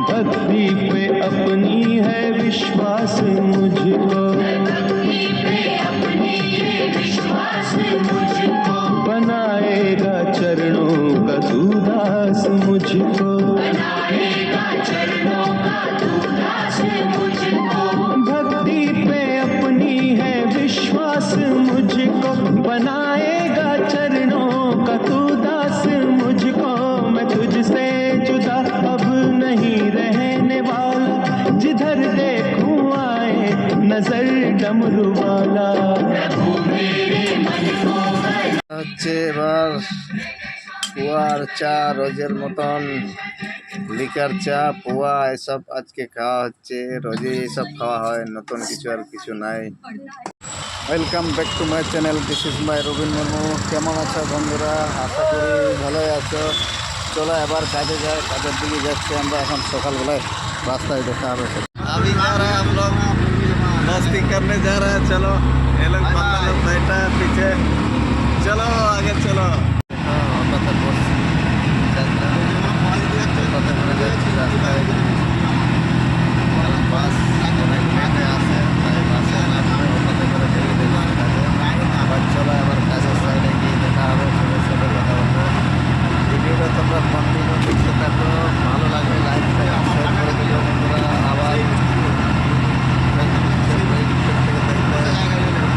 भक्ति पे अपनी है विश्वास मुझको, बनाएगा चरणों का तू दास मुझको, भक्ति पे अपनी है विश्वास मुझको, बनाएगा चरणों का तू दास मुझको। मैं तुझसे जुदा अब नहीं रहने वाला, जिधर देखूं आए नजर डमरू वाला। হচ্ছে এবার পোয়ার চা, রোজের মতন লিকার চা, পোয়া এসব আজকে খাওয়া হচ্ছে। রোজে এসব খাওয়া হয়, নতুন কিছু আর কিছু নাই। Welcome back to my channel, this is my Robin Murmu. কেমন আছো বন্ধুরা? আশা করি ভালোই আছো। চলো এবার কাজে যাই, কাজের দিকে যাচ্ছি আমরা এখন সকালবেলায়। রাস্তায় দেখা হবে। अभी जा रहा है हम लोग, मस्ती करने जा रहा है। चलो ये लोग लोग बैठा है पीछे, चलो आगे चलो। চলো এবার কাজের সাইডে গিয়ে দেখা হবে, ছোটো ছোটো কথা বলবো। ভিডিওটা তোমরা কন্টিনিউ দেখতে থাকো, ভালো লাগবে লাইক শেয়ার করে দিও বন্ধুরা। আবার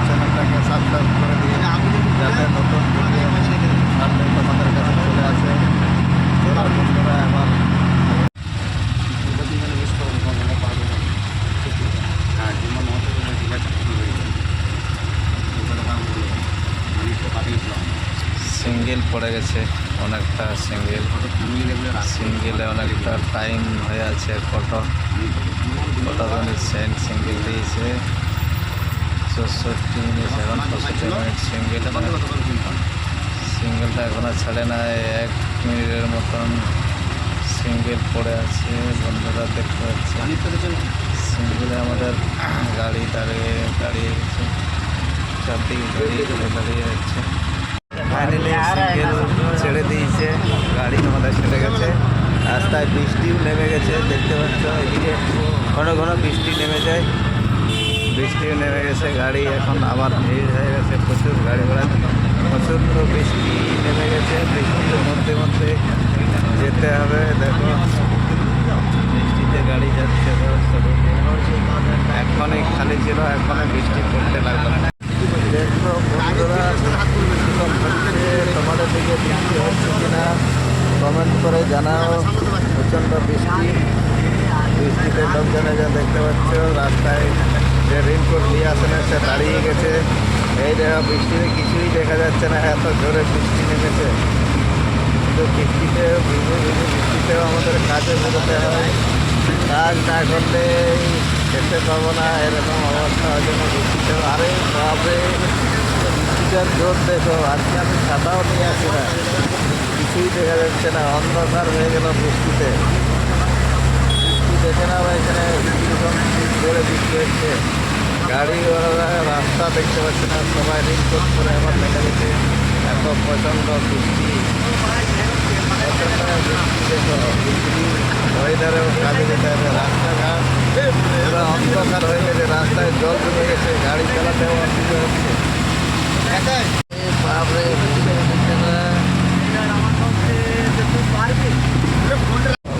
চ্যানেলটাকে সাবস্ক্রাইব করে দিও, যাতে নতুন ভিডিও ছাড়লে তোমাদের কাছে চলে আসে। চলো বন্ধুরা এবার সিঙ্গেল পড়ে গেছে অনেকটা, সিঙ্গেলে অনেকটা টাইম হয়ে আছে। কটা সেন্ট সিঙ্গেল দিয়েছে, 64 মিনিট, এখন 65 মিনিট সিঙ্গেল। সিঙ্গেলটা এখনও ছাড়ে না, 1 মিনিটের মতন সিঙ্গেল পড়ে আছে বন্ধুরা, দেখতে পাচ্ছি। সিঙ্গেলে আমাদের গাড়ি দাঁড়িয়ে গেছে, চারদিকে গাড়ি দাঁড়িয়ে যাচ্ছে। ফাইনালি সিঙ্গেল ছেড়ে দিয়েছে, গাড়ি আমাদের ছেড়ে গেছে। রাস্তায় বৃষ্টিও নেমে গেছে, দেখতে পাচ্ছ। এদিকে ঘন ঘন বৃষ্টি নেমে যায়, বৃষ্টিও নেমে গেছে। গাড়ি এখন আবার ভিড় হয়ে গেছে, প্রচুর গাড়ি ঘোড়া, প্রচুর বৃষ্টি নেমে গেছে। বৃষ্টির মধ্যে মধ্যে যেতে হবে। দেখো বৃষ্টিতে গাড়ি যাচ্ছে, এখনই খালি ছিল, এখনই বৃষ্টি পড়তে লাগলো। দেখো বন্ধুরা তোমাদের দিকে বৃষ্টি হচ্ছে কিনা কমেন্ট করে জানাও। প্রচণ্ড বৃষ্টিতে লোকজনে যা দেখতে পাচ্ছ, রাস্তায় যে রেনকোট নিয়ে আসে না সে দাঁড়িয়ে গেছে। এই দেখা বৃষ্টিতে কিছুই দেখা যাচ্ছে না, এত জোরে বৃষ্টি নেমেছে। কিন্তু বৃষ্টিতেও আমাদের কাজে বেরোতে হয়, কাজ না করলে খেতে পাবো না, এরকম অবস্থা হয়। জন্য বৃষ্টিতেও আরে বাপরে বৃষ্টিটার জোর দেখো। আজকে আমি ছাতাও নিয়ে আসি না, কিছুই দেখা যাচ্ছে না, অন্ধকার হয়ে গেল বৃষ্টিতে। বৃষ্টি দেখে না এখানে কীরকম জোরে বৃষ্টি হচ্ছে। গাড়ি ওরা রাস্তা দেখতে পাচ্ছে না, সবাই রেনকোট করে আবার লেগে গেছে। এত প্রচণ্ড বৃষ্টি, দেখো বৃষ্টি ওয়েদারেও কাজে যেতে হবে। রাস্তাঘাট পুরো অন্ধকার হয়ে গেছে, রাস্তায় জল জমে গেছে, গাড়ি চালাতেও অসুবিধা হচ্ছে। बापरे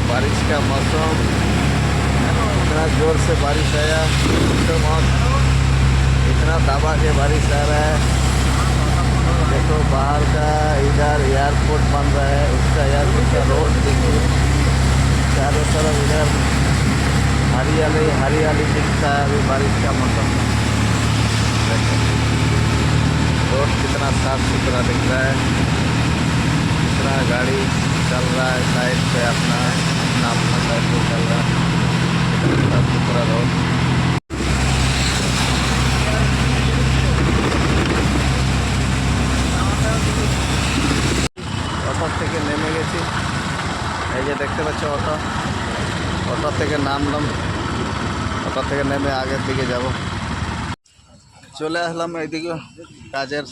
बारिश का मौसम, इतना जोर से बारिश आया, तो इतना दबा के बारिश आ रहा है। देखो बाहर का इधर एयरपोर्ट बन रहा है, उसका एयरपोर्ट का रोड देखिए, चारों तरफ इधर हरियाली हरियाली दिखता है। अभी बारिश का मौसम, रोड कितना साफ सुथरा दिख रहा है, कितना गाड़ी चल रहा है साइड पे, अपना साइड पे चल रहा है, कितना साफ सुथरा रोड। অটো থেকে নেমে গেছি, এই যে দেখতে পাচ্ছ অটো থেকে নামলাম, অটো থেকে নেমে আগের দিকে যাব। চলে আসলাম এইদিকে কাজের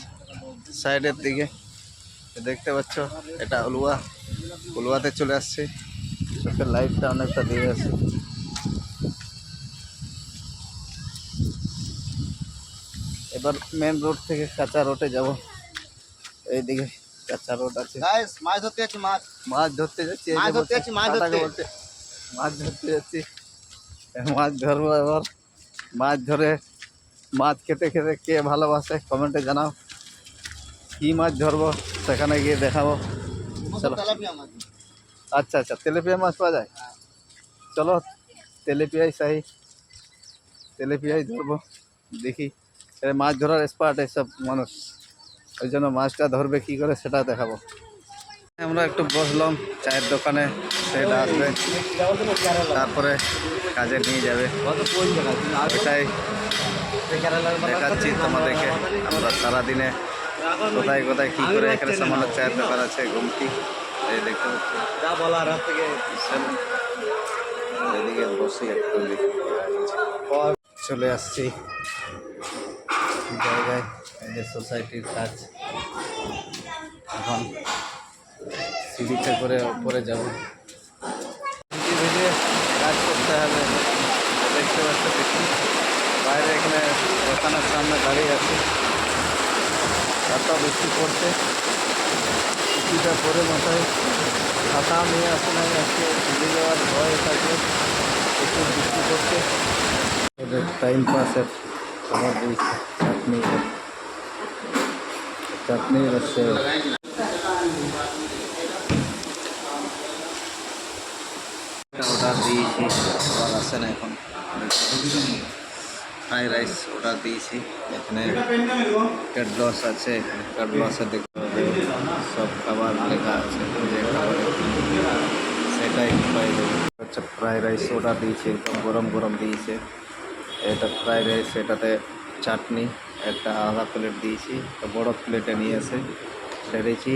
সাইডের দিকে। দেখতে পাচ্ছ এটা উলুয়াতে চলে আসছে। চোখের লাইটটা অনেকটা দিয়ে আছে। এবার মেন রোড থেকে কাঁচা রোডে যাব। এইদিকে কাঁচা রোড আছে। মাছ ধরতে যাচ্ছি, মাছ ধরতে যাচ্ছি, এই যে মাছ ধরতে যাচ্ছি, মাছ দাদাকে ধরতে। বলছে, মাছ ধরতে যাচ্ছি। মাছ ধরবো এবার। মাছ ধরে মাছ খেতে খেতে কে ভালোবাসে কমেন্টে জানাও। কি মাছ ধরবো সেখানে গিয়ে দেখাবো। চলো। আচ্ছা আচ্ছা, তেলেপিয়া মাছ পাওয়া যায়। চলো তেলেপিয়াই চাই, তেলেপিয়াই ধরবো। দেখি মাছ ধরার স্পট এসব মানুষ, ওই জন্য মাছটা ধরবে কি করে সেটা দেখাবো। আমরা একটু বসলাম চায়ের দোকানে, সেটা আসবে তারপরে কাজে নিয়ে যাবে। ওটাই দেখাচ্ছি তোমাদেরকে। আমরা সারাদিনে কোথায় কোথায় কী করে, এখানে সামান্য চায়ের দোকান আছে গুমটি, এই দেখতে পাচ্ছি। এদিকে বসে একটু দেখি। চলে আসছি জায়গায়, এই যে সোসাইটির কাজ। এখন সিঁড়িতে করে উপরে যাব, ভিজে ভিজে কাজ করতে হবে। দেখতে পাচ্ছি দেখি বাইরে এখানে দোকানের সামনে দাঁড়িয়ে আছে। এত বৃষ্টি পড়ছে, বৃষ্টিটা পরে মাথায় ছাতা নিয়ে আসে নাই, আজকে ভিজে যাওয়ার ভয় থাকবে। একটু বৃষ্টি পড়ছে, ওদের টাইম পাসের খাবার দিয়েছে। চাটনি হচ্ছে অর্ডার দিয়েছি, আবার আসে না এখন। ফ্রাইড রাইস অর্ডার দিয়েছি। এখানে ক্যাটলস আছে, এখানে ক্যাটলসে দেখতে হবে সব খাবার লেখা আছে, যে খাবার সেটাই পাই যাবে। আচ্ছা, ফ্রাইড রাইস অর্ডার দিয়েছি, একদম গরম গরম দিয়েছে। এটা ফ্রাইড রাইস, এটাতে চাটনি একটা আধা প্লেট দিয়েছি। তো বড় প্লেটে নিয়ে এসে সেরেছি,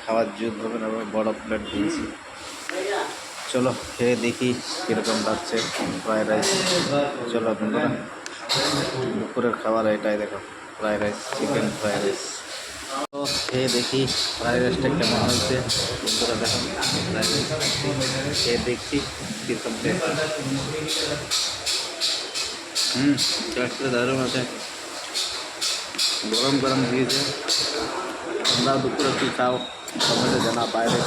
খাওয়ার জুত হবে না, বড় প্লেট দিয়েছি। চলো খেয়ে দেখি কীরকম লাগছে ফ্রাইড রাইস। চলো বন্ধুরা, দুপুরের খাবার এটাই দেখো, fried rice, chicken fried rice. তো খেয়ে দেখি ফ্রাইড রাইসটা কেমন হয়েছে। বন্ধুরা দেখো ফ্রাইড রাইস খেয়ে দেখছি কীরকম টেস্ট। দারুণ আছে, গরম গরম দিয়েছে। তোমরা দুপুরে কী খাও কমেন্টে জানা। বাইরে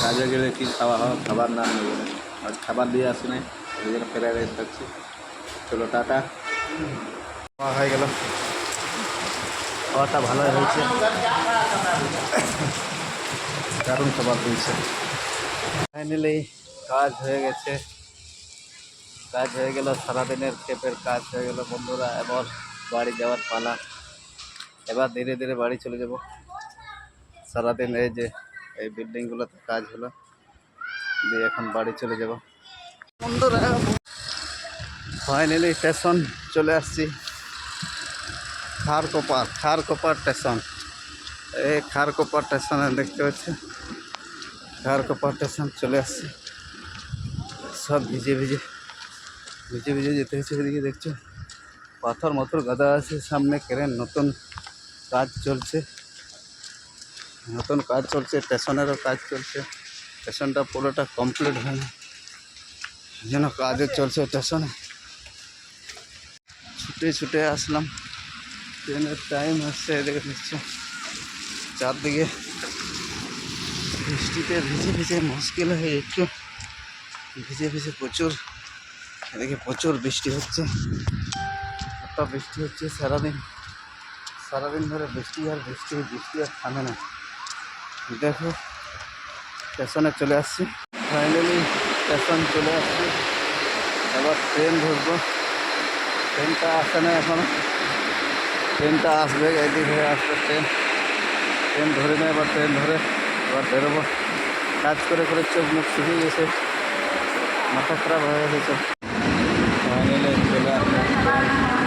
কাজে গেলে কী খাওয়া হয়, খাবার না নিয়ে গেলে। আজ খাবার দিয়ে আসি নাই, ওই জন্য ফ্রাইড রাইস থাকছি। চলো টাটা। খাওয়া হয়ে গেল, খাওয়াটা ভালোই হয়েছে, দারুণ খাবার দিয়েছে। ফাইনালি কাজ হয়ে গেছে, কাজ হয়ে গেল, সারাদিনের খেপের কাজ হয়ে গেল বন্ধুরা। এবার বাড়ি যাওয়ার পালা। এবার ধীরে ধীরে বাড়ি চলে যাব। সারাদিন এই যে এই বিল্ডিংগুলোতে কাজ হলো, দিয়ে এখন বাড়ি চলে যাব বন্ধুরা। ফাইনালি স্টেশন চলে আসছি, খারকোপার স্টেশন। এই খারকোপার স্টেশনে দেখতে পাচ্ছি, খারকোপার স্টেশন চলে আসছে। সব ভিজে ভিজে ভিজে ভিজে যেতে হচ্ছে। এদিকে দেখছো পাথর মথর গাদা আছে, সামনে ক্রেন, নতুন কাজ চলছে, নতুন কাজ চলছে, স্টেশনেরও কাজ চলছে। স্টেশনটা পুরোটা কমপ্লিট হয়নি, যেন কাজও চলছে স্টেশনে। ছুটে ছুটে আসলাম, ট্রেনের টাইম আসছে। এদিকে দেখছো চারদিকে বৃষ্টিতে ভিজে ভিজে মুশকিল হয়ে একটু ভিজে ভিজে প্রচুর। এদিকে প্রচুর বৃষ্টি হচ্ছে, এত বৃষ্টি হচ্ছে সারাদিন, সারাদিন ধরে বৃষ্টি আর বৃষ্টি, বৃষ্টি আর থামে না। দেখো স্টেশনে চলে আসছি, ফাইনালি স্টেশন চলে আসছি। এবার ট্রেন ধরবো, ট্রেনটা আসে না এখনো, ট্রেনটা আসবে, এদিক হয়ে আসবে ট্রেন। ট্রেন ধরে না, এবার ট্রেন ধরে এবার বেরোবো। কাজ করে করে চোখ মুখ শুকিয়ে গেছে, মাথা খারাপ হয়ে গেছে। ফাইনালি চলে আসলাম।